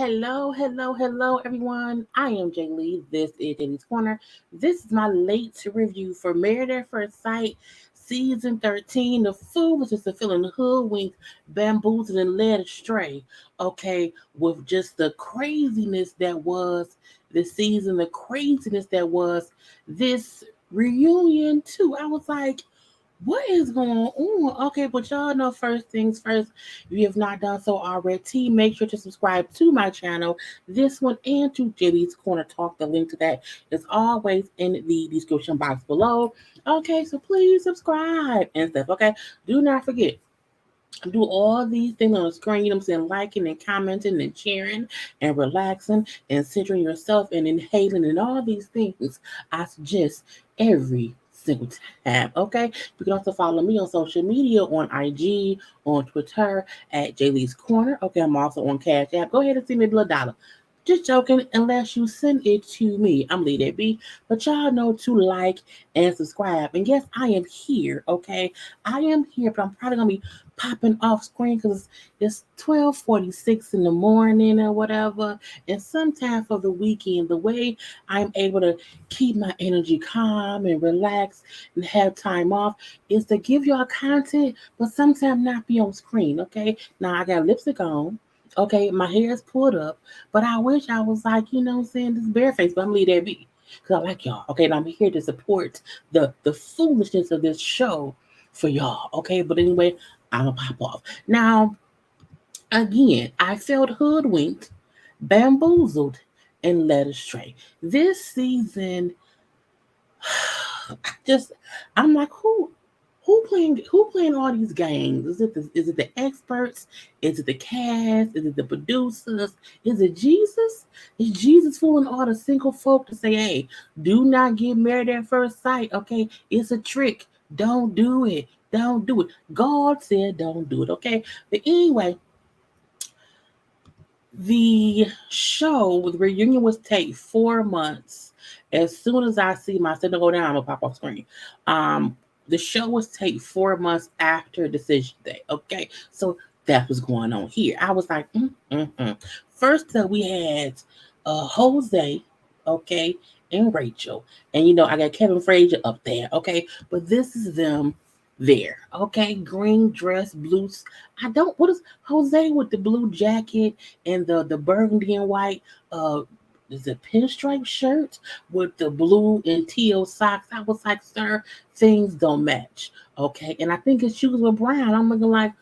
Hello, everyone. I am Jaylee. This is Jaylee's Corner. This is my late review for Married at First Sight, Season 13. The Foolishness of Feeling Hoodwinked, Bamboozled, and Led Astray. Okay, with just the craziness that was this season, the craziness that was this reunion, too. I was like, what is going on? Okay, but y'all know first things first. If you have not done so already, make sure to subscribe to my channel, this one, and to Jaylee's Corner Talk. The link to that is always in the description box below. Okay, so please subscribe and stuff. Okay, do not forget. Do all these things on the screen, you know what I'm saying? Liking and commenting and sharing and relaxing and centering yourself and inhaling and all these things. I suggest every single time. Okay. You can also follow me on social media on IG, on Twitter at Jaylee's Corner. Okay. I'm also on CashApp. Go ahead and send me a little dollar. Just joking, unless you send it to me. I'm leave that be. But y'all know to like and subscribe. And yes, I am here. Okay. I am here, but I'm probably gonna be popping off screen because it's 12:46 in the morning or whatever. And sometime for the weekend, the way I'm able to keep my energy calm and relax and have time off is to give y'all content, but sometimes not be on screen. Okay. Now I got lipstick on. Okay, my hair is pulled up, but I wish I was like, you know what I'm saying, this bareface, but I'm leave that be. Because I like y'all. Okay, and I'm here to support the foolishness of this show for y'all. Okay, but anyway, I'm gonna pop off. Now, again, I felt hoodwinked, bamboozled, and led astray. This season, just I'm like, who playing all these games? Is it the experts? Is it the cast? Is it the producers? Is it Jesus? Is Jesus fooling all the single folk to say, hey, do not get married at first sight? Okay, it's a trick. Don't do it. Don't do it. God said don't do it. Okay. But anyway, the reunion was take 4 months. As soon as I see my signal go down, I'm gonna pop off screen. Um, the show was take 4 months after decision day. Okay, so that was going on here. I was like, First we had Jose, okay, and Rachel, and I got Kevin Frazier up there. Okay, but this is them there. Okay, green dress, blue. I don't. What is Jose with the blue jacket and the burgundy and white? Is it pinstripe shirt with the blue and teal socks? I was like, sir, things don't match. Okay, and I think his shoes were brown. I'm looking like,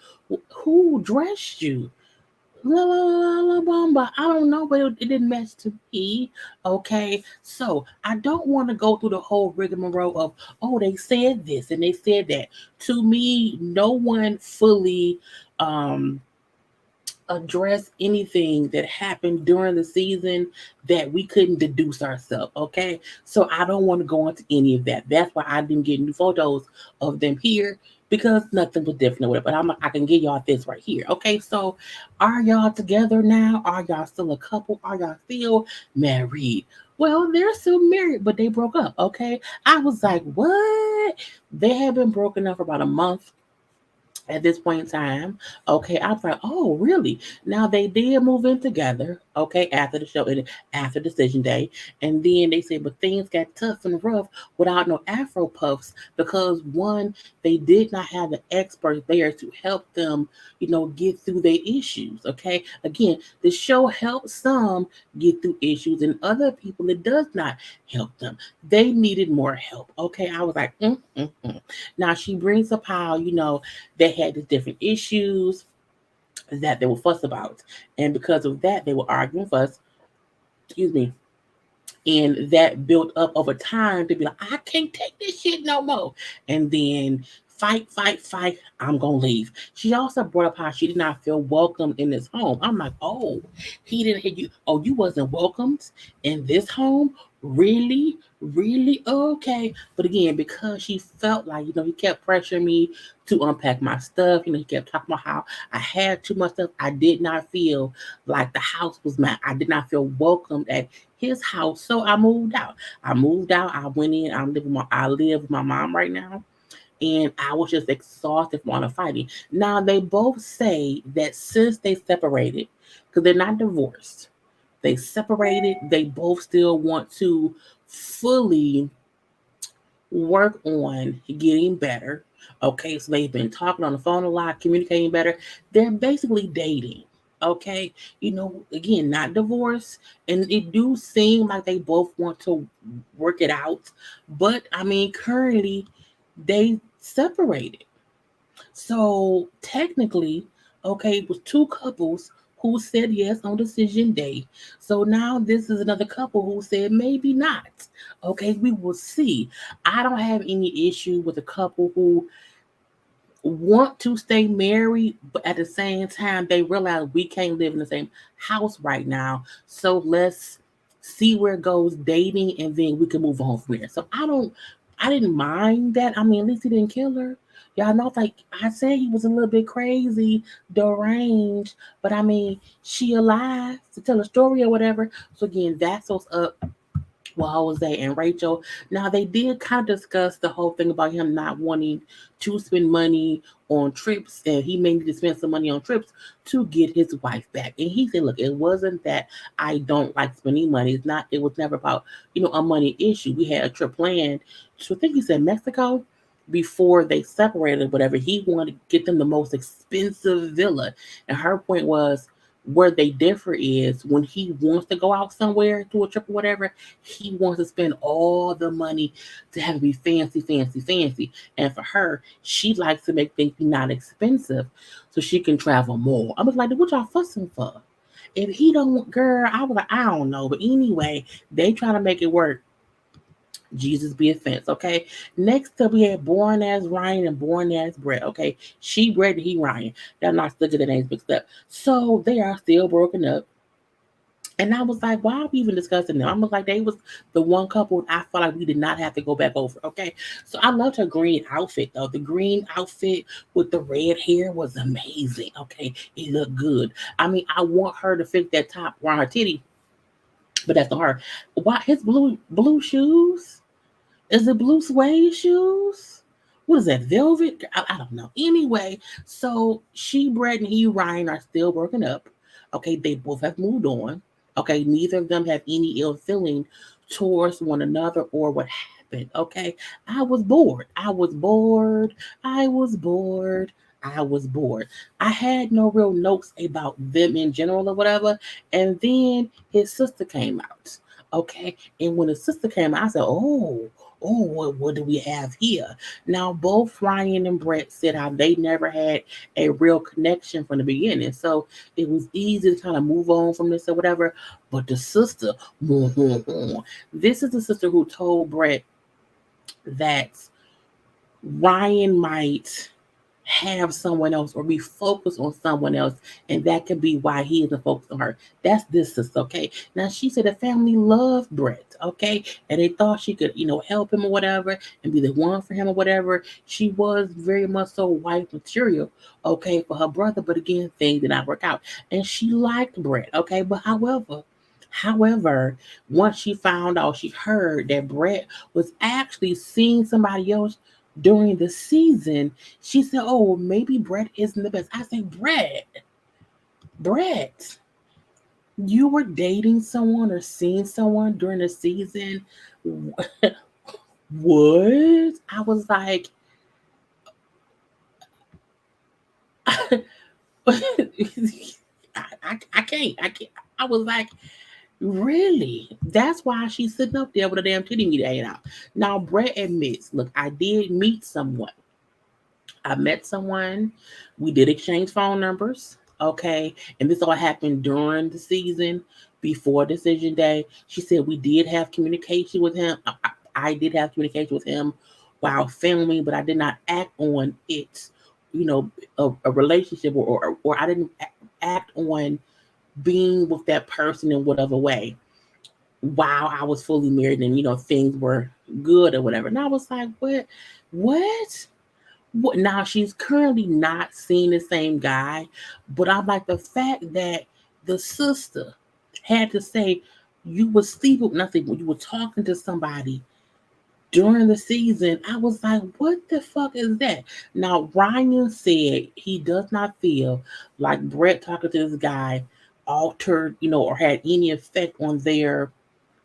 who dressed you? La la la la bomba. I don't know, but it didn't match to me. Okay, so I don't want to go through the whole rigmarole of, oh, they said this and they said that. To me, no one fully um address anything that happened during the season that we couldn't deduce ourselves. Okay, so I don't want to go into any of that. That's why I didn't get new photos of them here because nothing was different with it. But I can give y'all this right here. Okay, so are y'all together now? Are y'all still a couple? Are y'all still married? Well, they're still married, but they broke up. Okay, I was like, what? They had been broken up for about a month at this point in time. Okay, I was like, oh, really? Now they did move in together. Okay, after the show and after decision day, and then they said, but things got tough and rough without no Afro puffs because one, they did not have the experts there to help them, get through their issues. Okay, again, the show helps some get through issues, and other people it does not help them. They needed more help. Okay, I was like, Now she brings up how they had these different issues that they were fuss about. And because of that, they were arguing fuss, excuse me, and that built up over time to be like, I can't take this shit no more. And then fight, I'm gonna leave. She also brought up how she did not feel welcome in this home. I'm like, oh, he didn't hit you. Oh, you wasn't welcomed in this home? Really? Really? Okay. But again, because she felt like, he kept pressuring me to unpack my stuff. He kept talking about how I had too much stuff. I did not feel like the house was mine. I did not feel welcomed at his house. So I moved out. I went in. I live with my mom right now, and I was just exhausted from all the fighting. Now they both say that since they separated, because they're not divorced, They separated. They both still want to fully work on getting better. Okay, so they've been talking on the phone a lot, communicating better. They're basically dating. Okay, again, not divorce, and it do seem like they both want to work it out, but I mean, currently they separated. So technically, okay, it was two couples who said yes on decision day. So now this is another couple who said maybe not. Okay, we will see. I don't have any issue with a couple who want to stay married, but at the same time they realize we can't live in the same house right now. So let's see where it goes dating and then we can move on from there. So I didn't mind that. I mean, at least he didn't kill her. Y'all know, like I said, he was a little bit crazy, deranged, but I mean, she alive to tell a story or whatever. So again, that's what's up with Jose and Rachel. Now they did kind of discuss the whole thing about him not wanting to spend money on trips, and he may need to spend some money on trips to get his wife back. And he said, "Look, it wasn't that I don't like spending money. It's not. It was never about a money issue. We had a trip planned. So I think he said Mexico." Before they separated, whatever, he wanted to get them the most expensive villa. And her point was, where they differ is when he wants to go out somewhere to a trip or whatever, he wants to spend all the money to have it be fancy, fancy, fancy. And for her, she likes to make things not expensive so she can travel more. I was like, what y'all fussing for? If he don't want, girl, I was like, I don't know. But anyway, they try to make it work. Jesus be offense, okay? Next up, we had Born as Ryan and Born as Brett, okay? She Brett and he Ryan. They're not stuck at the names mixed up. So they are still broken up. And I was like, why are we even discussing them? I was like, they was the one couple I felt like we did not have to go back over. Okay. So I loved her green outfit though. The green outfit with the red hair was amazing. Okay. It looked good. I mean, I want her to fit that top around her titty, but that's not her. Why his blue shoes? Is it blue suede shoes? What is that, velvet? I don't know. Anyway, so she, Brett, and he, Ryan, are still broken up. Okay, they both have moved on. Okay, neither of them have any ill feeling towards one another or what happened. Okay, I was bored. I was bored. I was bored. I was bored. I had no real notes about them in general or whatever. And then his sister came out. Okay, and when his sister came out, I said, "Oh, what do we have here?" Now, both Ryan and Brett said how they never had a real connection from the beginning. So it was easy to kind of move on from this or whatever. But the sister, this is the sister who told Brett that Ryan might have someone else or be focused on someone else, and that could be why he isn't focused on her. That's this sister, okay? Now she said the family loved Brett, okay, and they thought she could, help him or whatever, and be the one for him or whatever. She was very much so wife material, okay, for her brother, but again, things did not work out, and she liked Brett, okay, but However, once she found out, she heard that Brett was actually seeing somebody else during the season. She said, "Oh, maybe Brett isn't the best." I said, Brett, you were dating someone or seeing someone during the season? What? I was like, I can't. I was like, really? That's why she's sitting up there with a damn titty meat hanging out. Now, Brett admits, look, I did meet someone. I met someone. We did exchange phone numbers. Okay. And this all happened during the season before decision day. She said we did have communication with him. I did have communication with him while filming, but I did not act on it, a relationship or I didn't act on being with that person in whatever way while I was fully married and, things were good or whatever. And I was like, what? What? Now she's currently not seeing the same guy, but I like the fact that the sister had to say you were sleeping with nothing when you were talking to somebody during the season. I was like, what the fuck is that? Now Ryan said he does not feel like Brett talking to this guy altered, or had any effect on their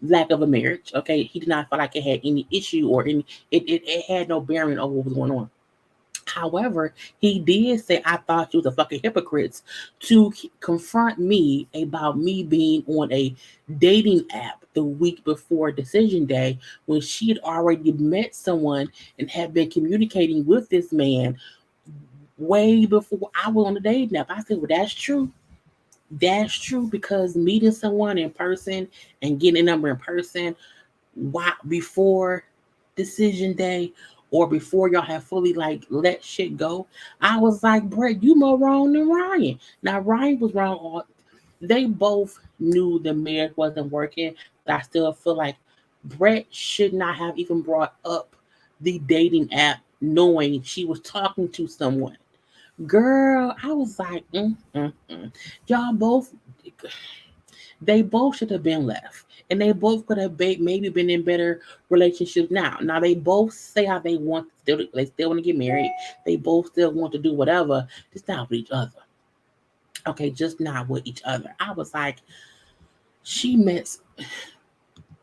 lack of a marriage. Okay, he did not feel like it had any issue or any. It had no bearing over what was going on. However, he did say, I thought you was a fucking hypocrite to confront me about me being on a dating app the week before decision day when she had already met someone and had been communicating with this man way before I was on the dating app. I said, well, that's true. That's true because meeting someone in person and getting a number in person before decision day or before y'all have fully like let shit go, I was like, Brett, you more wrong than Ryan. Now Ryan was wrong. They both knew the marriage wasn't working, but I still feel like Brett should not have even brought up the dating app knowing she was talking to someone. Girl, I was like, y'all both, they both should have been left. And they both could have maybe been in better relationships now. Now they both say how they still want to get married. They both still want to do whatever, just not with each other. Okay, just not with each other. I was like, she met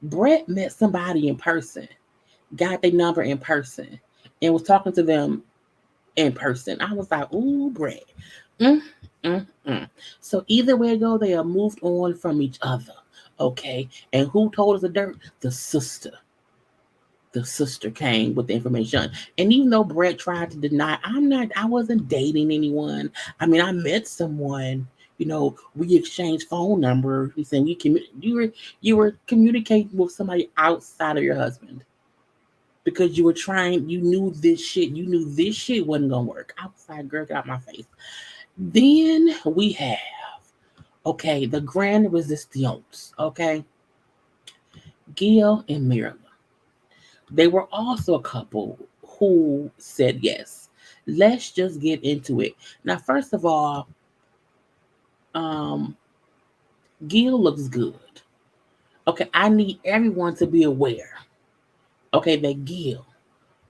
Brett met somebody in person, got their number in person, and was talking to them in person. I was like, ooh, Brett. Mm, So either way it go, they are moved on from each other. Okay. And who told us the dirt? The sister. The sister came with the information. And even though Brett tried to deny, I wasn't dating anyone. I mean, I met someone, we exchanged phone numbers. We said you were communicating with somebody outside of your husband because you knew this shit wasn't gonna work. I was like, girl, get out my face. Then we have, okay, the grand resistance, okay, Gil and Marilyn. They were also a couple who said yes. Let's just get into it. Now, first of all, um, Gil looks good. Okay, I need everyone to be aware. Okay, that Gil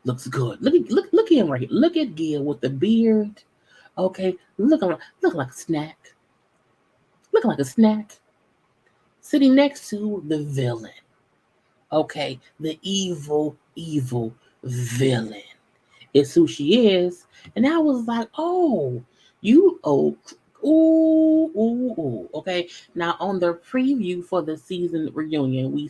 looks good. Look at him right here. Look at Gil with the beard. Okay, looking like a snack. Looking like a snack. Sitting next to the villain. Okay, the evil villain is who she is. And I was like, oh, you, oh, ooh. Okay, now on the preview for the season reunion, we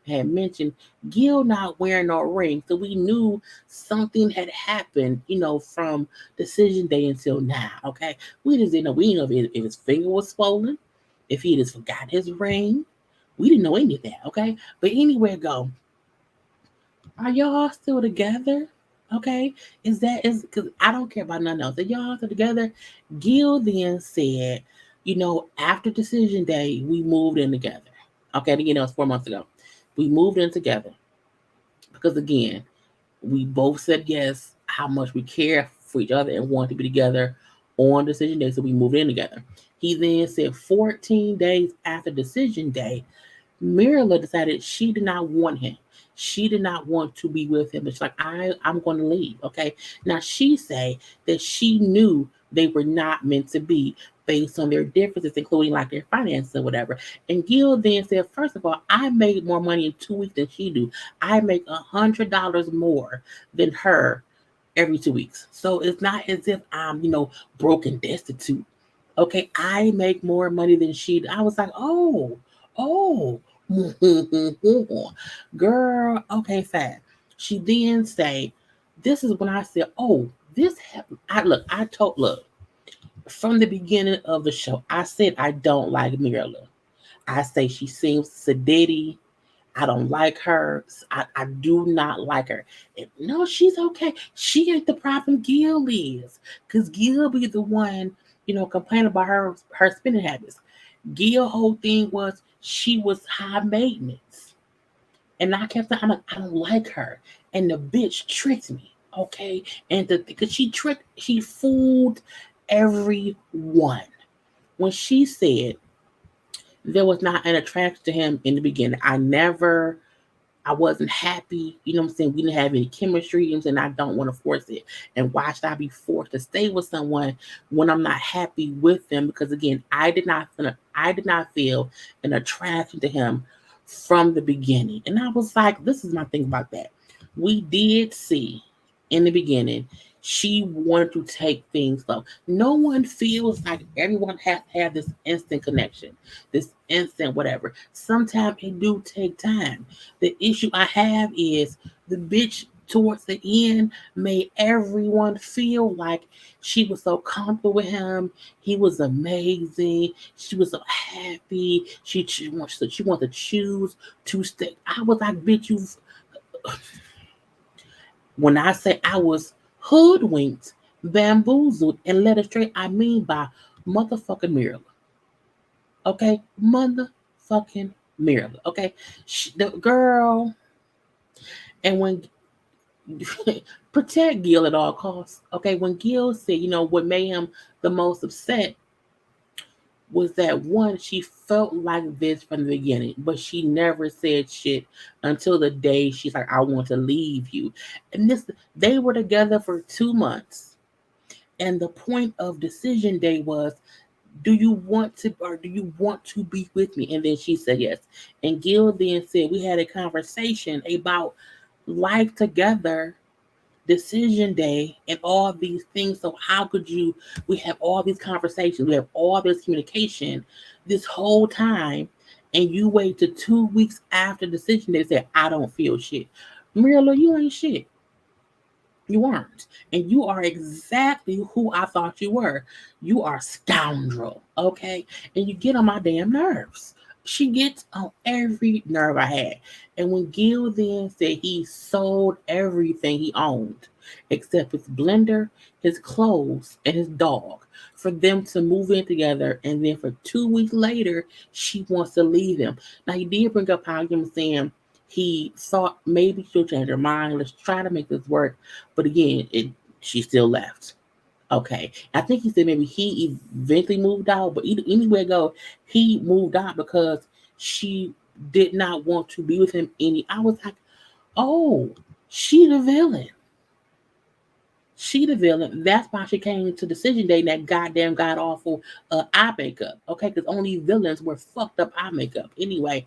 had mentioned Gil not wearing no ring. So we knew something had happened, from decision day until now. Okay, we just didn't know. We didn't know if his finger was swollen, if he just forgot his ring. We didn't know any of that, okay? But anywhere go, are y'all still together? Okay, is because I don't care about nothing else. Are y'all still together? Gil then said, after decision day, we moved in together. Okay, again, that was 4 months ago. We moved in together because again, we both said yes, how much we care for each other and want to be together on decision day, so we moved in together. He then said 14 days after decision day, Mirla decided she did not want him. She did not want to be with him. It's like, I'm going to leave. Okay. Now she say that she knew they were not meant to be based on their differences, including like their finances or whatever. And Gil then said, first of all, I made more money in 2 weeks than she do. I make $100 more than her every 2 weeks. So it's not as if I'm, broke and destitute. Okay. I make more money than she do. I was like, oh, girl, okay, fine. She then say, this is when I said, oh, this happened. Look, from the beginning of the show, I said I don't like Mirla. I say she seems sedity. I don't like her. I do not like her. And no, she's okay. She ain't the problem. Gil is. Because Gil be the one, complaining about her spending habits. Gil whole thing was she was high maintenance. And I kept saying, I don't like her. And the bitch tricked me. Okay. And because she fooled everyone. When she said there was not an attraction to him in the beginning, I never I wasn't happy. You know what I'm saying? We didn't have any chemistry. You know what I'm saying? I don't want to force it. And why should I be forced to stay with someone when I'm not happy with them? Because again, I did not feel an attraction to him from the beginning. And I was like, this is my thing about that. We did see in the beginning she wanted to take things slow. No one feels like everyone has to have this instant connection, this instant whatever. Sometimes it do take time. The issue I have is the bitch towards the end made everyone feel like she was so comfortable with him. He was amazing. She was so happy. She wanted to choose to stay. I was like, bitch, you. When I say I was hoodwinked, bamboozled, and led astray, I mean by motherfucking Mirror. Okay, motherfucking Mirror. Okay, the girl, and when protect Gil at all costs. Okay, when Gil said, what made him the most upset was that one, she felt like this from the beginning, but she never said shit until the day she's like, I want to leave you. And they were together for 2 months. And the point of decision day was, do you want to be with me? And then she said yes. And Gil then said, we had a conversation about life together, decision day, and all these things. So how could we have all these conversations, we have all this communication this whole time, and you wait to 2 weeks after decision day to say, I don't feel shit. Mirla, you ain't shit. You aren't. And you are exactly who I thought you were. You are a scoundrel, okay? And you get on my damn nerves. She gets on every nerve I had. And when Gil then said he sold everything he owned, except his blender, his clothes, and his dog, for them to move in together, and then for 2 weeks later, she wants to leave him. Now, he did bring up how you were saying he thought maybe she'll change her mind. Let's try to make this work. But again, she still left. Okay. I think he said maybe he eventually moved out, but anywhere it go, he moved out because she did not want to be with him any. I was like, oh, she the villain. She the villain. That's why she came to decision day in that goddamn god awful eye makeup. Okay, because only villains wear fucked up eye makeup. Anyway,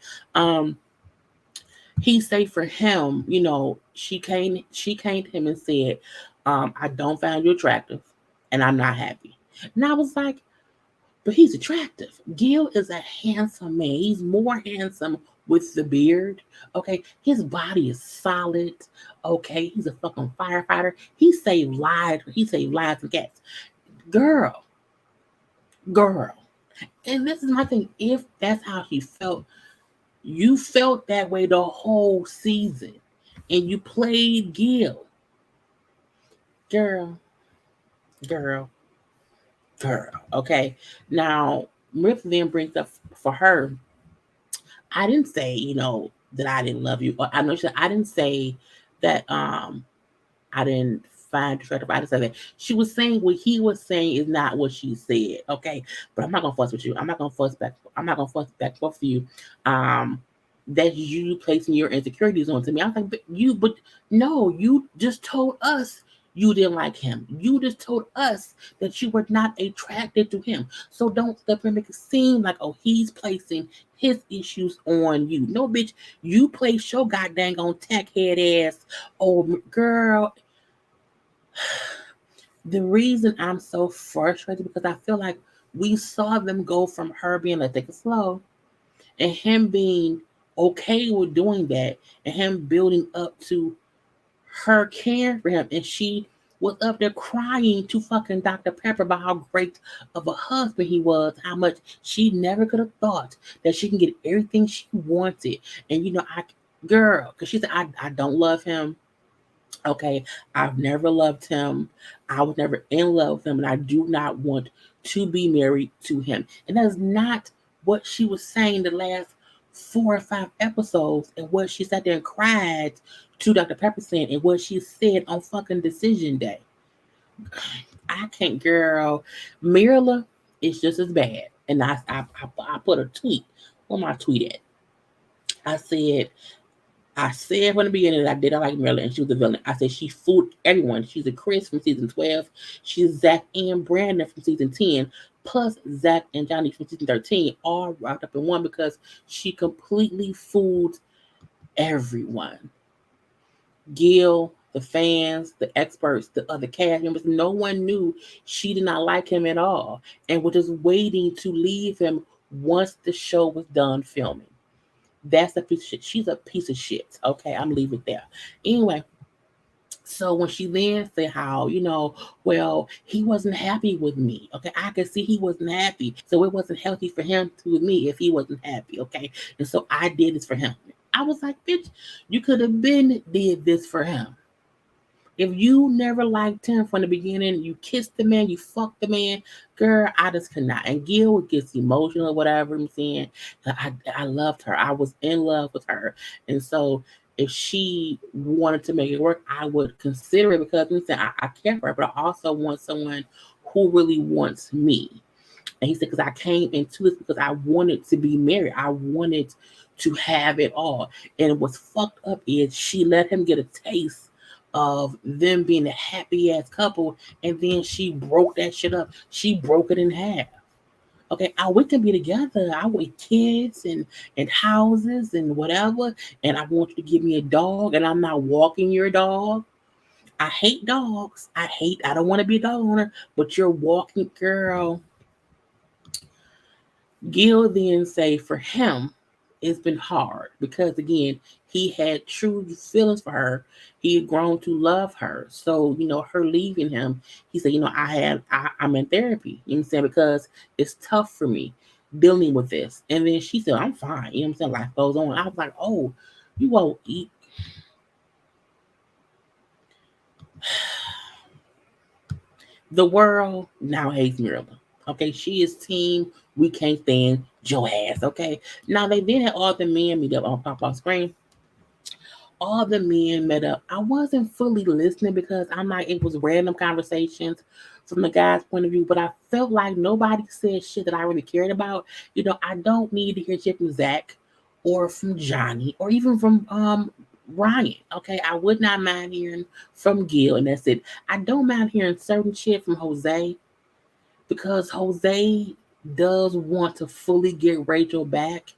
he say for him, she came to him and said, I don't find you attractive and I'm not happy. And I was like, but he's attractive. Gil is a handsome man. He's more handsome with the beard. Okay. His body is solid. Okay. He's a fucking firefighter. He saved lives. He saved lives and cats. Girl. And this is my thing. If that's how he felt, you felt that way the whole season, and you played Gil. Girl, girl, girl. Okay. Now, Riff then brings up for her, I didn't say, that I didn't love you. Or I know she said, I didn't say that I didn't find attractive. I didn't say that. She was saying what he was saying is not what she said. Okay. But I'm not gonna fuss with you. I'm not gonna fuss back. I'm not gonna fuss back for you. Um that's you placing your insecurities onto me. I was like, but no, you just told us you didn't like him. You just told us that you were not attracted to him. So don't step and make it seem like, oh, he's placing his issues on you. No, bitch, you place your goddamn on tack head ass. Oh, girl. The reason I'm so frustrated because I feel like we saw them go from her being like, take it slow, and him being okay with doing that, and him building up to her caring for him, and she was up there crying to fucking Dr. Pepper about how great of a husband he was, how much she never could have thought that she can get everything she wanted. And because she said, I don't love him. Okay, I've never loved him. I was never in love with him, and I do not want to be married to him. And that is not what she was saying the last 4 or 5 episodes, and what she sat there and cried to Dr. Pepper saying, and what she said on fucking decision day. I can't, girl. Mirla is just as bad. And I put a tweet. Where my tweet at? I said, I said from the beginning that I did not like Marilyn and she was a villain. I said she fooled everyone. She's a Chris from season 12. She's Zach and Brandon from season 10. Plus Zach and Johnny from season 13, all wrapped up in one because she completely fooled everyone. Gil, the fans, the experts, the other cast members, no one knew she did not like him at all and was just waiting to leave him once the show was done filming. That's a piece of shit. She's a piece of shit. Okay, I'm leaving it there. Anyway, so when she then said how, well, he wasn't happy with me. Okay, I could see he wasn't happy. So it wasn't healthy for him to with me if he wasn't happy. Okay. And so I did this for him. I was like, bitch, you could have been did this for him. If you never liked him from the beginning, you kissed the man, you fucked the man, girl, I just cannot. And Gil gets emotional, whatever I'm saying. I loved her. I was in love with her. And so if she wanted to make it work, I would consider it because I'm saying I care for her, but I also want someone who really wants me. And he said, because I came into this because I wanted to be married. I wanted to have it all. And what's fucked up is she let him get a taste of them being a happy ass couple, and then she broke that shit up. She broke it in half. Okay, we can be together. I want kids and houses and whatever, and I want you to give me a dog, and I'm not walking your dog. I hate dogs. I don't want to be a dog owner, but you're walking, girl. Gil then say for him, it's been hard because again, he had true feelings for her. He had grown to love her. So, her leaving him, he said, I'm in therapy. You know what I'm saying? Because it's tough for me dealing with this. And then she said, I'm fine. You know what I'm saying? Life goes on. I was like, oh, you won't eat. The world now hates Mirabel. Okay, she is team. We can't stand your ass. Okay, now they did have all the men meet up on pop off screen. All the men met up. I wasn't fully listening because I'm like it was random conversations from the guy's point of view, but I felt like nobody said shit that I really cared about. I don't need to hear shit from Zach or from Johnny or even from Ryan. Okay, I would not mind hearing from Gil, and that's it. I don't mind hearing certain shit from Jose because Jose does want to fully get Rachel back.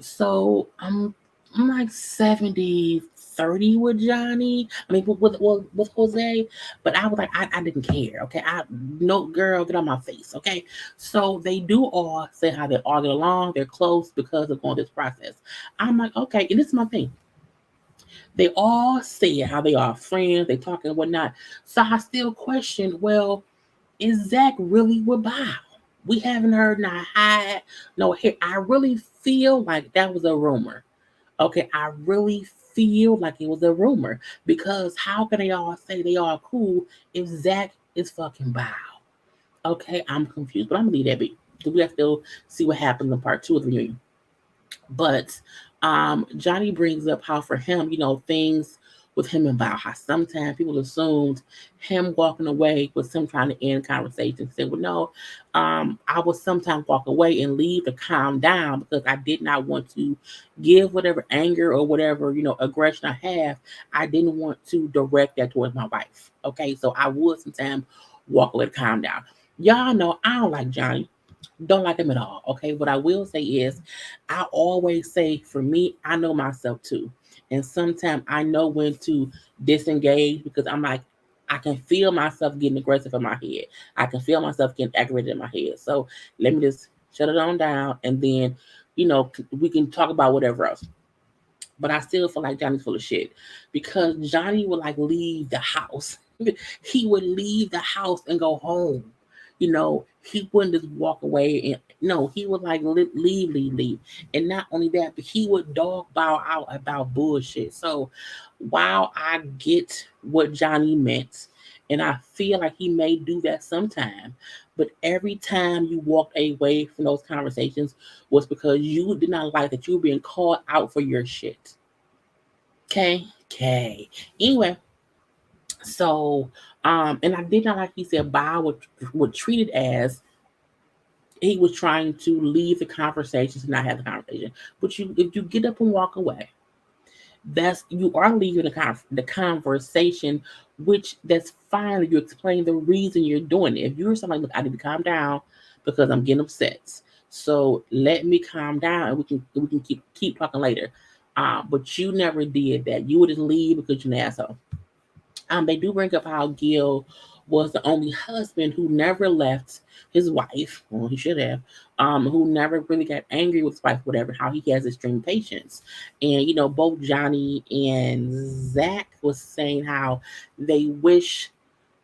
So I'm like 70-30 with Johnny. I mean, with Jose, but I was like, I didn't care. Okay, no girl, get on my face. Okay, so they do all say how they all get along. They're close because of going this process. I'm like, okay, and this is my thing. They all say how they are friends. They talk and whatnot. So I still question. Well, is Zach really with Bob? We haven't heard no hi, no here. I really feel like that was a rumor. Okay, I really feel like it was a rumor because how can they all say they are cool if Zach is fucking Bow? Okay, I'm confused, but I'm gonna leave that be. We have to see what happens in part 2 of the reunion. But Johnny brings up how for him, things with him and Bao, how sometimes people assumed him walking away was some trying to end conversation. Said, well, no, I would sometimes walk away and leave to calm down because I did not want to give whatever anger or whatever, aggression I have. I didn't want to direct that towards my wife. Okay, so I would sometimes walk away to calm down. Y'all know I don't like Johnny. Don't like him at all. Okay. What I will say is, I always say for me, I know myself too. And sometimes I know when to disengage because I'm like, I can feel myself getting aggressive in my head. I can feel myself getting aggravated in my head. So let me just shut it on down and then, we can talk about whatever else. But I still feel like Johnny's full of shit because Johnny would like leave the house. He would leave the house and go home. He wouldn't just walk away and no, he would like leave. And not only that, but he would dog bow out about bullshit. So while I get what Johnny meant, and I feel like he may do that sometime, but every time you walked away from those conversations was because you did not like that you were being called out for your shit. Okay. Anyway, so and I did not like he said Bob would treat it as he was trying to leave the conversation to not have the conversation. But if you get up and walk away, That's you are leaving the conversation, which that's fine. You explain the reason you're doing it. If you're something like, look, I need to calm down because I'm getting upset. So let me calm down and we can keep talking later. But you never did that. You would just leave because you're an asshole. They do bring up how Gil was the only husband who never left his wife. Well, he should have. Who never really got angry with his wife, whatever. How he has extreme patience, and both Johnny and Zach was saying how they wish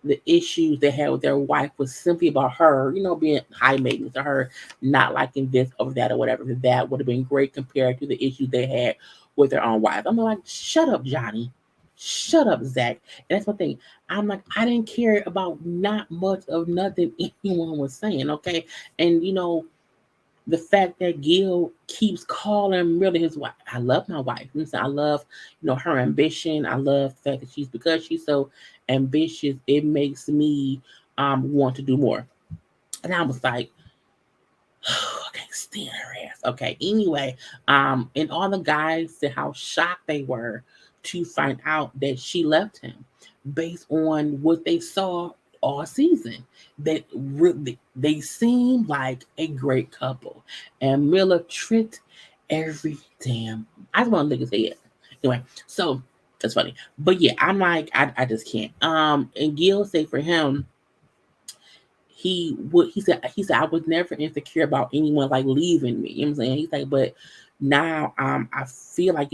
the issues they had with their wife was simply about her, being high maintenance to her, not liking this or that or whatever. That would have been great compared to the issues they had with their own wife. I'm like, shut up, Johnny. Shut up, Zach. And that's my thing. I'm like, I didn't care about not much of nothing anyone was saying, okay? And the fact that Gil keeps calling really his wife. I love my wife. I love, her ambition. I love the fact that because she's so ambitious, it makes me want to do more. And I was like, I can't stand her ass. Okay. Anyway, and all the guys said how shocked they were to find out that she left him based on what they saw all season. That really they seemed like a great couple. And Miller tricked every damn I just want to lick his head. Anyway, so that's funny. But yeah, I'm like, I just can't. And Gil say for him, he said I was never insecure about anyone like leaving me. You know what I'm saying? He's like, but now I feel like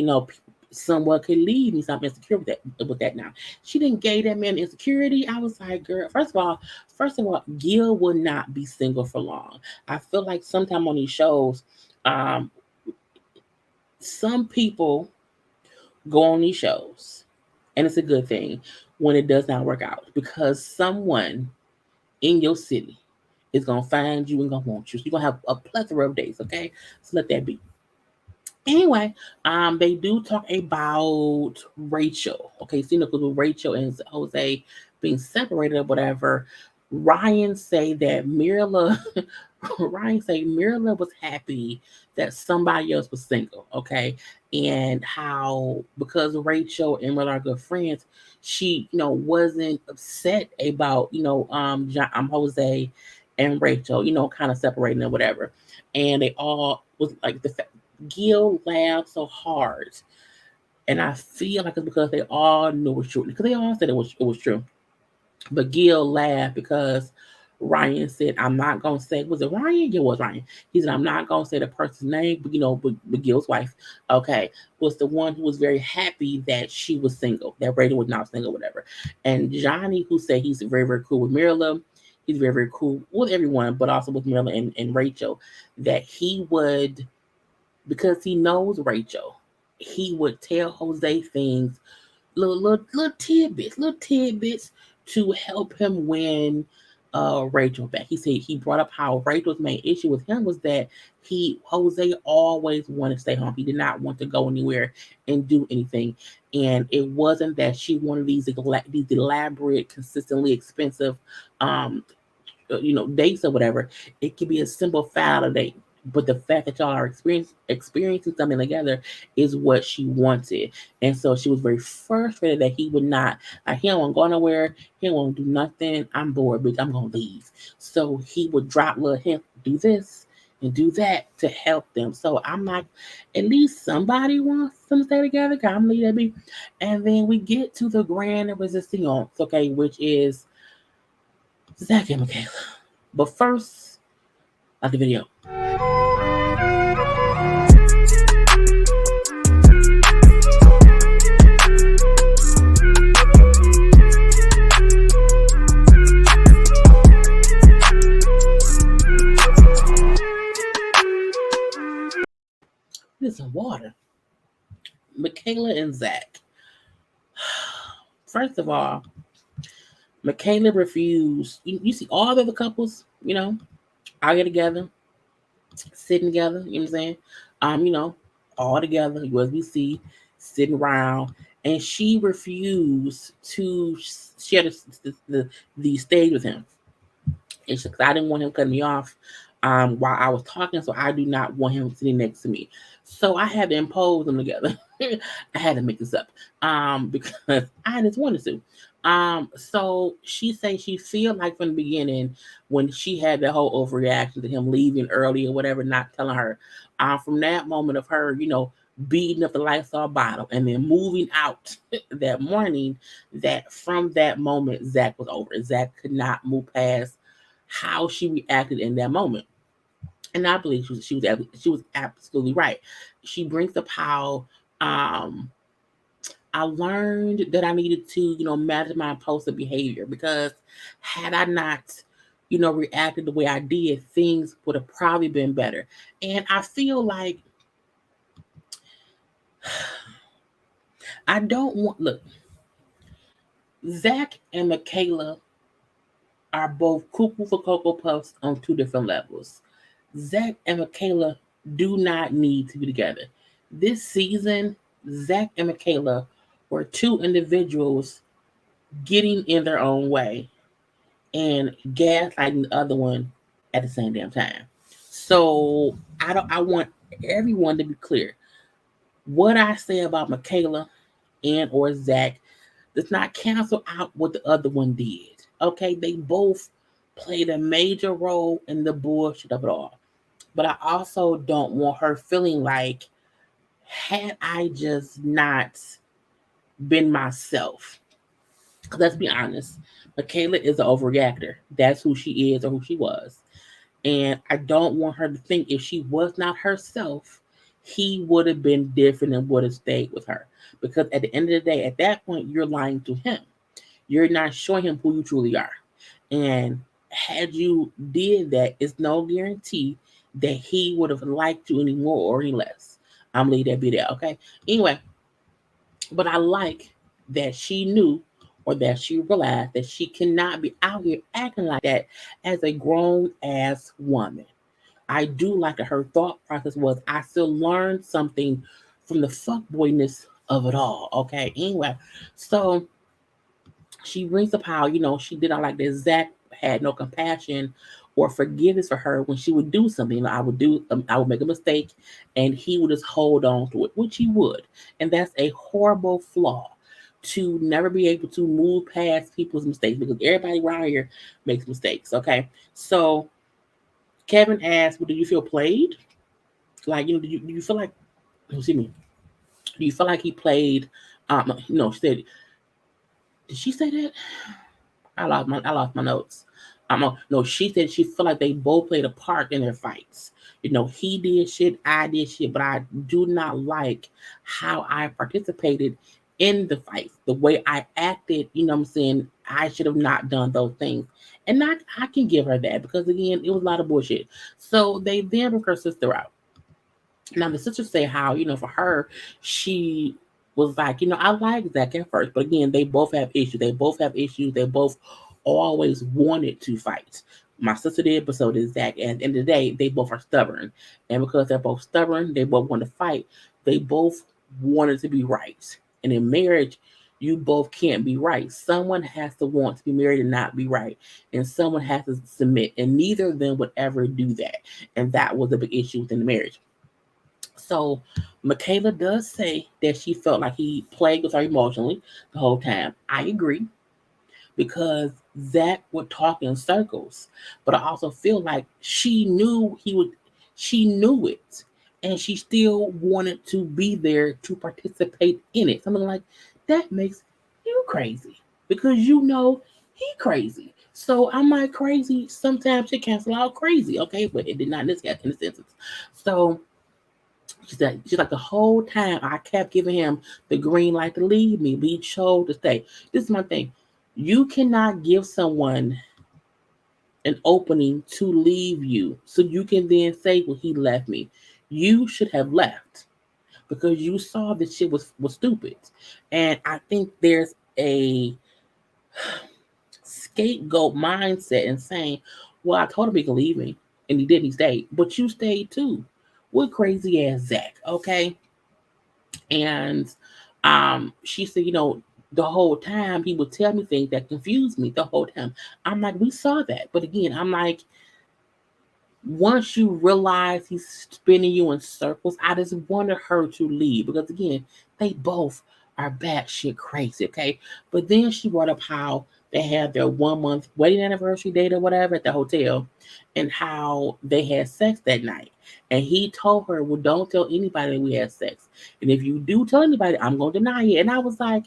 someone could leave me, so I'm insecure with that now. She didn't gave that man insecurity. I was like, girl, first of all, Gil will not be single for long. I feel like sometime on these shows, um, some people go on these shows, and it's a good thing when it does not work out because someone in your city is gonna find you and gonna want you. So you're gonna have a plethora of days, okay? So let that be. Anyway, they do talk about Rachel. Okay, so because with Rachel and Jose being separated or whatever, Ryan say that Mirla Ryan say Mirla was happy that somebody else was single, okay? And how because Rachel and Mirla are good friends, she, wasn't upset about, Jose and Rachel, kind of separating or whatever. And they all was like Gil laughed so hard. And I feel like it's because they all knew it was true. Because they all said it was true. But Gil laughed because Ryan said, I'm not gonna say was it Ryan? Yeah, it was Ryan. He said, I'm not gonna say the person's name, but Gil's wife, okay, was the one who was very happy that she was single, that Brady was not single, whatever. And Johnny, who said he's very, very cool with Mirla, he's very, very cool with everyone, but also with Mirla and Rachel, that he would because he knows Rachel, he would tell Jose things, little tidbits to help him win Rachel back. He said he brought up how Rachel's main issue with him was that Jose always wanted to stay home. He did not want to go anywhere and do anything. And it wasn't that she wanted these elaborate, consistently expensive um dates or whatever. It could be a simple family date. But the fact that y'all are experiencing something together is what she wanted. And so she was very frustrated that he would not, he don't want to go nowhere. He don't want to do nothing. I'm bored, bitch. I'm going to leave. So he would drop little hints, do this and do that to help them. So I'm like, at least somebody wants them to stay together. I'm leave that be. And then we get to the grand resistance, okay, which is Zach and Michaela. But first, like the video. Need some water. Michaela and Zach. First of all, Michaela refused. You see all the other couples, all get together, sitting together, you know what I'm saying? All together, USB-C, sitting around, and she refused to share the stage with him. It's because I didn't want him cutting me off while I was talking, so I do not want him sitting next to me. So I had to impose them together. I had to make this up because I just wanted to. So she say she feel like from the beginning when she had that whole overreaction to him leaving early or whatever, not telling her. From that moment of her, beating up the Lysol bottle and then moving out that morning, that from that moment Zach was over. Zach could not move past how she reacted in that moment. And I believe she was absolutely right. She brings up how um I learned that I needed to, manage my impulsive behavior because had I not, reacted the way I did, things would have probably been better. And I feel like I don't want look, Zach and Michaela are both cuckoo for Cocoa Puffs on two different levels. Zach and Michaela do not need to be together. This season, Zach and Michaela were two individuals getting in their own way and gaslighting the other one at the same damn time. So I want everyone to be clear. What I say about Michaela and or Zach does not cancel out what the other one did. Okay, they both played a major role in the bullshit of it all. But I also don't want her feeling like had I just not been myself. Because let's be honest, Michaela is an overreactor. That's who she is or who she was. And I don't want her to think if she was not herself, he would have been different and would have stayed with her. Because at the end of the day, at that point, you're lying to him. You're not showing him who you truly are. And had you did that, it's no guarantee that he would have liked you any more or any less. I'm gonna leave that be there, okay? Anyway, but I like that she knew or that she realized that she cannot be out here acting like that as a grown ass woman. I do like that her thought process was I still learned something from the fuckboyness of it all. Okay. Anyway, so she brings up how, she did not like that Zach had no compassion or forgiveness for her when she would do something. I would make a mistake and he would just hold on to it, which he would. And that's a horrible flaw to never be able to move past people's mistakes because everybody around here makes mistakes. Okay. So Kevin asked, well, do you feel played? Like, do you feel like, excuse me, do you feel like he played, she said, did she say that? I lost my notes. No, she said she felt like they both played a part in their fights. He did shit, I did shit, but I do not like how I participated in the fight. The way I acted, what I'm saying, I should have not done those things. And I can give her that because again, it was a lot of bullshit. So they then broke her sister out. Now the sisters say how, for her, she was like, I like Zach at first, but again, they both have issues. They both have issues. They both always wanted to fight. My sister did, but so did Zach. And at the end of the day, they both are stubborn. And because they're both stubborn, they both want to fight. They both wanted to be right. And in marriage, you both can't be right. Someone has to want to be married and not be right. And someone has to submit. And neither of them would ever do that. And that was a big issue within the marriage. So Michaela does say that she felt like he played with her emotionally the whole time. I agree because Zach would talk in circles, but I also feel like she knew he would. She knew it, and she still wanted to be there to participate in it. Something like that makes you crazy because he crazy. So I'm like crazy. Sometimes it cancel out crazy, okay? But it did not in this instance. So she's like the whole time I kept giving him the green light to leave me, but he chose to stay. This is my thing. You cannot give someone an opening to leave you so you can then say, well, he left me. You should have left because you saw that shit was stupid. And I think there's a scapegoat mindset in saying, well, I told him he could leave me and he didn't, he stayed. But you stayed too. What crazy ass Zach, okay? And she said, the whole time he would tell me things that confused me the whole time. I'm like, we saw that. But again, I'm like, once you realize he's spinning you in circles, I just wanted her to leave because again, They both are batshit crazy, okay? But then she brought up how they had their 1 month wedding anniversary date or whatever at the hotel, and how they had sex that night. And he told her, well, don't tell anybody we had sex. And if you do tell anybody, I'm gonna deny it. And I was like,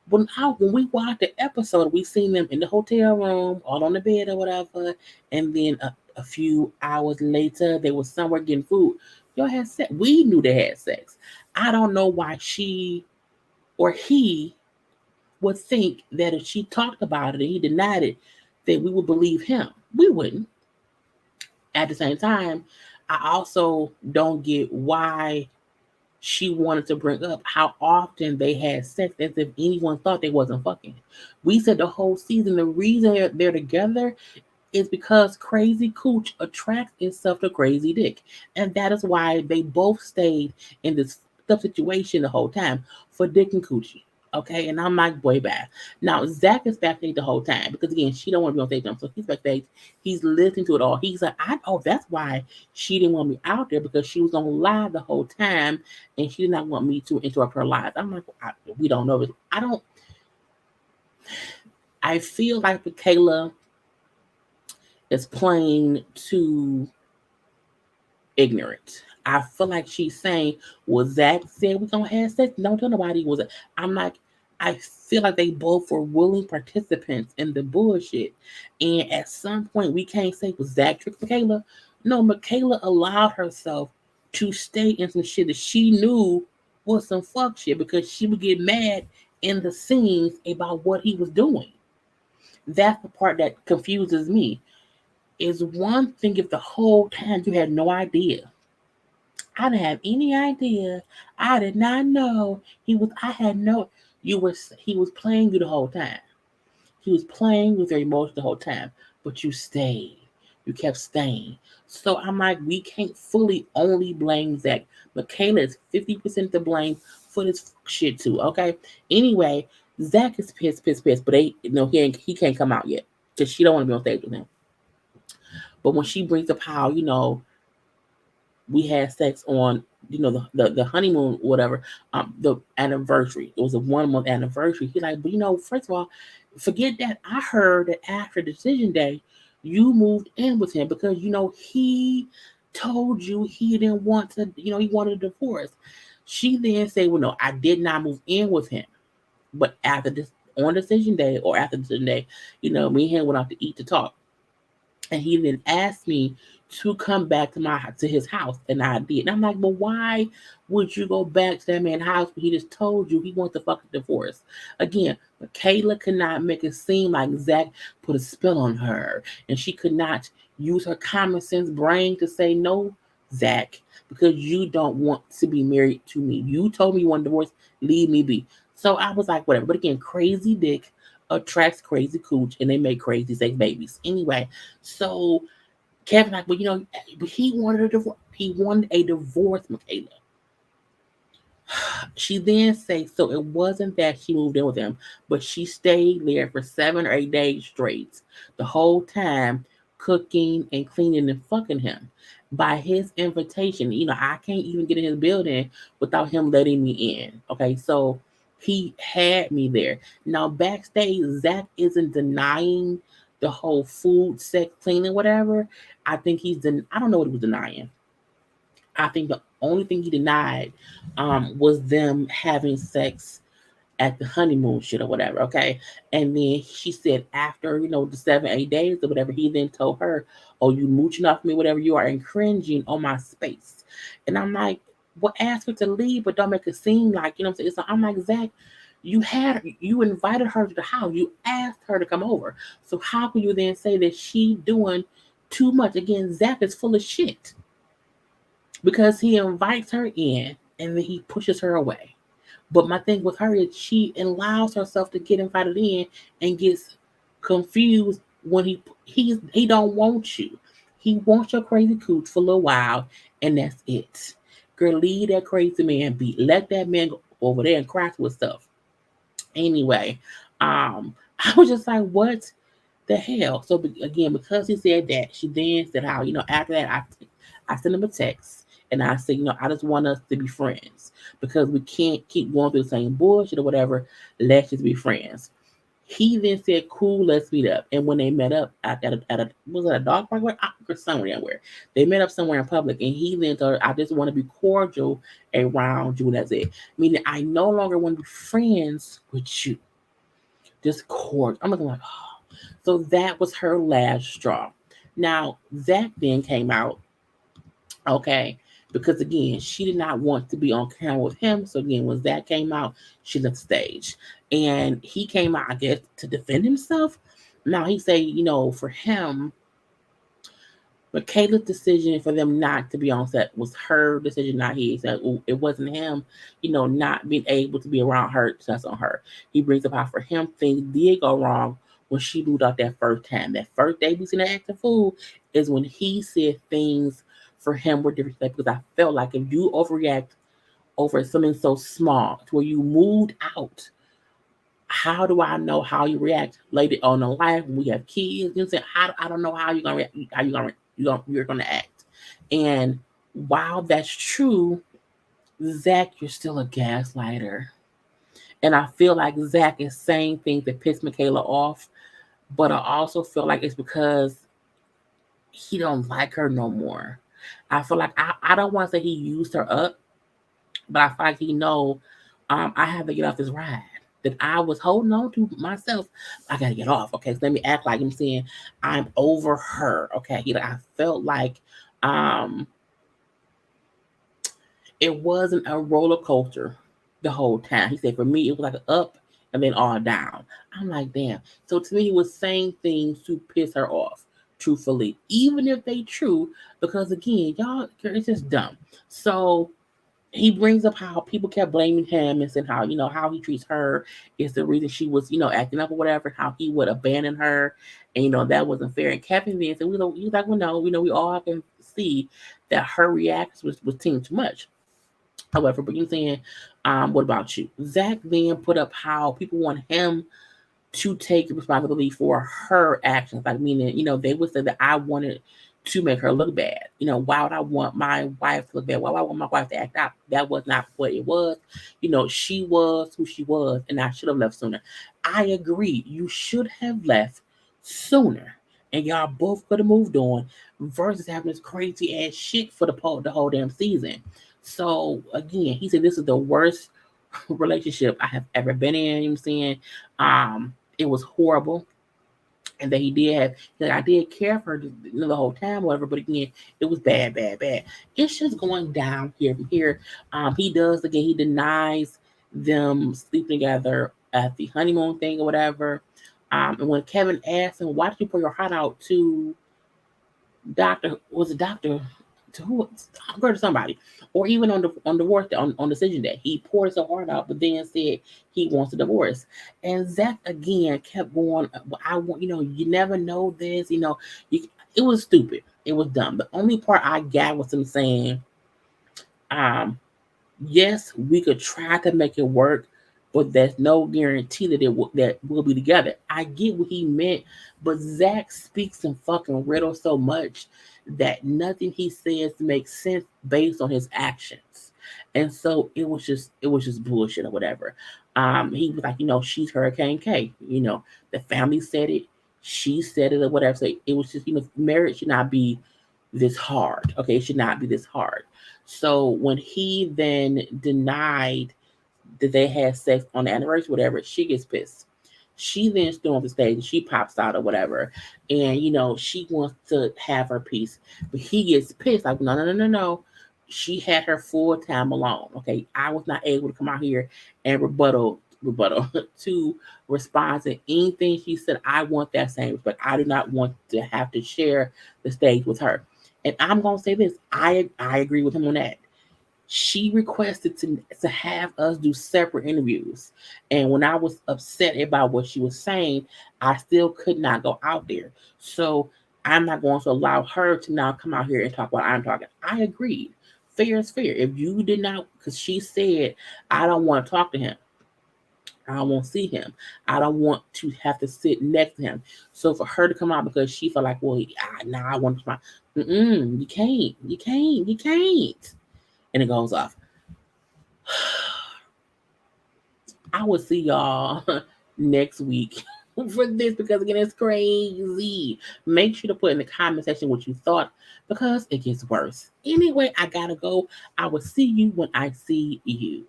when we watched the episode, we seen them in the hotel room, all on the bed or whatever, and then a few hours later, they were somewhere getting food. Y'all had sex. We knew they had sex. I don't know why she or he would think that if she talked about it and he denied it, that we would believe him. We wouldn't. At the same time, I also don't get why she wanted to bring up how often they had sex as if anyone thought they wasn't fucking. We said the whole season the reason they're together is because crazy cooch attracts itself to crazy dick. And that is why they both stayed in this tough situation the whole time for dick and coochie. Okay, and I'm like, boy, bad. Now Zach is backstage the whole time because again, she don't want to be on stage, so he's backstage. He's listening to it all. He's like, that's why she didn't want me out there because she was on live the whole time, and she did not want me to interrupt her live. I'm like, we don't know. I don't. I feel like Michaela is playing too ignorant. I feel like she's saying, well, Zach said we're gonna have sex. Don't tell nobody was it. I'm like, I feel like they both were willing participants in the bullshit. And at some point we can't say was Zach tricked Michaela. No, Michaela allowed herself to stay in some shit that she knew was some fuck shit because she would get mad in the scenes about what he was doing. That's the part that confuses me. Is one thing if the whole time you had no idea. I didn't have any idea. I did not know he was. I had no. You were. He was playing you the whole time. He was playing with your emotions the whole time. But you stayed. You kept staying. So I'm like, we can't fully only blame Zach. Michaela is 50% to blame for this shit too. Okay. Anyway, Zach is pissed. But he can't come out yet because she don't want to be on stage with him. But when she brings up how we had sex on the honeymoon, whatever, the anniversary. It was a 1 month anniversary. He's like, but first of all, forget that. I heard that after decision day, you moved in with him because he told you he didn't want to. He wanted a divorce. She then said, well, no, I did not move in with him, but after this on decision day or after decision day, me and him went out to eat to talk. And he then asked me to come back to his house, and I did. And I'm like, but why would you go back to that man's house when he just told you he wants a fucking divorce? Again, Michaela could not make it seem like Zach put a spell on her, and she could not use her common sense brain to say no, Zach, because you don't want to be married to me. You told me you want a divorce. Leave me be. So I was like, whatever. But again, crazy dick attracts crazy cooch, and they make crazy sex babies. Anyway, so Kevin like, well, but he wanted a divorce. He wanted a divorce, Michaela. She then says, so it wasn't that she moved in with him, but she stayed there for 7 or 8 days straight, the whole time cooking and cleaning and fucking him by his invitation. I can't even get in his building without him letting me in. Okay, so he had me there. Now backstage, Zach isn't denying the whole food, sex, cleaning, whatever. I think I don't know what he was denying. I think the only thing he denied was them having sex at the honeymoon shit or whatever, okay? And then she said after, the 7, 8 days or whatever, he then told her, oh, you mooching off me, whatever, you are infringing on my space. And I'm like, well, ask her to leave, but don't make it seem like, what I'm saying? So I'm like, Zach, you invited her to the house. You asked her to come over. So how can you then say that she doing too much? Again, Zach is full of shit because he invites her in and then he pushes her away. But my thing with her is she allows herself to get invited in and gets confused when he don't want you. He wants your crazy cooch for a little while, and that's it. Girl, leave that crazy man be. Let that man go over there and cry to himself. Anyway, I was just like, what the hell? So again, because he said that, she then said how after that I sent him a text And I said, I just want us to be friends because we can't keep going through the same bullshit or whatever. Let's just be friends. He then said, "Cool, let's meet up." And when they met up at a was it a dog park or somewhere, they met up somewhere in public. And he then told her, "I just want to be cordial around you." And that's it. Meaning, I no longer want to be friends with you. Just cordial. I'm looking like, oh. So that was her last straw. Now Zach then came out, okay, because again, she did not want to be on camera with him. So again, when Zach came out, she left the stage, and he came out, I guess, to defend himself. Now he said, for him, Michaela's decision for them not to be on set was her decision, not his. That it wasn't him, not being able to be around her. That's on her. He brings up how for him things did go wrong when she moved out that first time. That first day we seen her act a fool is when he said things for him were different. Because I felt like if you overreact over something so small to where you moved out, how do I know how you react later on in life when we have kids? I don't know how you're gonna react, how you're gonna act. And while that's true, Zach, you're still a gaslighter. And I feel like Zach is saying things that piss Michaela off, but I also feel like it's because he don't like her no more. I feel like I don't want to say he used her up, but I feel like he know I have to get off this ride that I was holding on to myself. I gotta get off. Okay, so let me act like I'm saying I'm over her. Okay, I felt like um it wasn't a roller coaster the whole time. He said for me it was like an up and then all down. I'm like, damn. So to me, he was saying things to piss her off. Truthfully, even if they true, because again, y'all, it's just dumb. So he brings up how people kept blaming him and saying how how he treats her is the reason she was acting up or whatever. How he would abandon her, and that wasn't fair. And Kevin then said, he was like, well, no, we all can see that her reaction was too much. However, but you saying, what about you? Zach then put up how people want him to take responsibility for her actions. Like meaning, they would say that I wanted to make her look bad. Why would I want my wife to look bad? Why would I want my wife to act out? That was not what it was. She was who she was, and I should have left sooner. I agree. You should have left sooner. And y'all both could have moved on versus having this crazy ass shit for the whole damn season. So again, he said this is the worst relationship I have ever been in. You know what I'm saying? It was horrible. And that he did have, I did care for her the whole time, whatever. But again, it was bad, bad, bad. It's just going down here from here. He does again. He denies them sleeping together at the honeymoon thing or whatever. And when Kevin asked him, "Why did you pour your heart out to Doctor to who? Go to somebody, or even on divorce on decision day, he poured so hard out, but then said he wants a divorce." And Zach again kept going. I want you never know this. It was stupid. It was dumb. The only part I got was him saying, um, "Yes, we could try to make it work." But there's no guarantee that we'll be together. I get what he meant, but Zach speaks in fucking riddles so much that nothing he says makes sense based on his actions. And so it was just bullshit or whatever. He was like, she's Hurricane K. The family said it, she said it or whatever. So it was just, marriage should not be this hard. Okay, it should not be this hard. So when he then denied that they had sex on the anniversary, whatever, she gets pissed. She then storms the stage and she pops out or whatever. And, she wants to have her piece. But he gets pissed, like, no, no, no, no, no. She had her full time alone. Okay. I was not able to come out here and rebuttal to respond to anything she said. I want that same respect. I do not want to have to share the stage with her. And I'm gonna say this. I agree with him on that. She requested to have us do separate interviews. And when I was upset about what she was saying, I still could not go out there. So I'm not going to allow her to now come out here and talk what I'm talking. I agreed. Fair is fair. If you did not, because she said, I don't want to talk to him. I don't want to see him. I don't want to have to sit next to him. So for her to come out because she felt like, well, now I want to smile. You can't. You can't. You can't. and it goes off. I will see y'all next week for this because again, it's crazy. Make sure to put in the comment section what you thought because it gets worse. Anyway, I gotta go. I will see you when I see you.